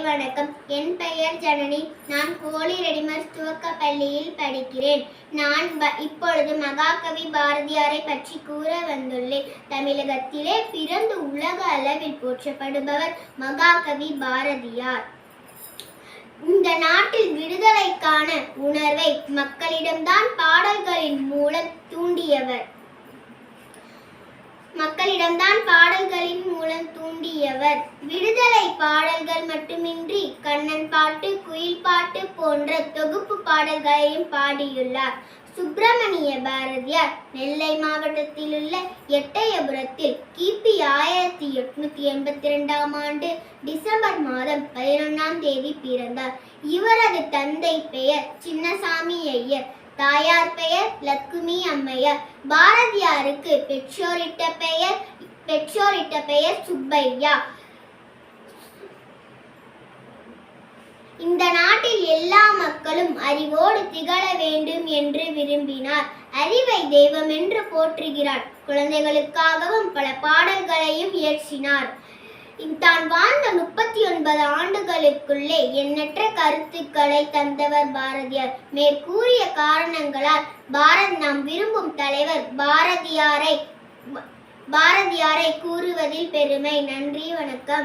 வணக்கம். என் பெயர் ஜனனி. நான் ஹோலி ரெடிமர்ஸ் துவக்கப் பள்ளியில் படிக்கிறேன். நான் இப்பொழுது மகாகவி பாரதியாரை பற்றி கூற வந்துள்ளேன். தமிழகத்திலே பிறந்து உலக அளவில் போற்றப்படுபவர் மகாகவி பாரதியார். இந்த நாட்டில் விடுதலைக்கான உணர்வை மக்களிடம்தான் பாடல்களின் மூலம் தூண்டியவர். விடுதலை பாடல்கள் மட்டுமின்றி கண்ணன் பாட்டு, குயில் பாட்டு போன்ற தொகுப்பு பாடல்களையும் பாடியுள்ளார். சுப்பிரமணிய பாரதியார் நெல்லை மாவட்டத்தில் உள்ள எட்டயபுரத்தில் கிபி 1882ஆம் ஆண்டு டிசம்பர் மாதம் 11ஆம் தேதி பிறந்தார். இவரது தந்தை பெயர் சின்னசாமி ஐயர், தாயார் பெயர் லக்குமி அம்மையார். பாரதியாருக்கு பெற்றோரிட்ட பெயர் சுப்பையா. இந்த நாட்டில் எல்லா மக்களும் அறிவோடு திகழ வேண்டும் என்று விரும்பினார். அறிவை தெய்வம் என்று போற்றுகிறார். குழந்தைகளுக்காகவும் பல பாடல்களையும் இயற்றினார். தான் வாழ்ந்த 39 ஆண்டுகளுக்குள்ளே எண்ணற்ற கருத்துக்களை தந்தவர் பாரதியார். மேற்கூறிய காரணங்களால் நாம் விரும்பும் தலைவர் பாரதியாரை கூறுவதில் பெருமை. நன்றி, வணக்கம்.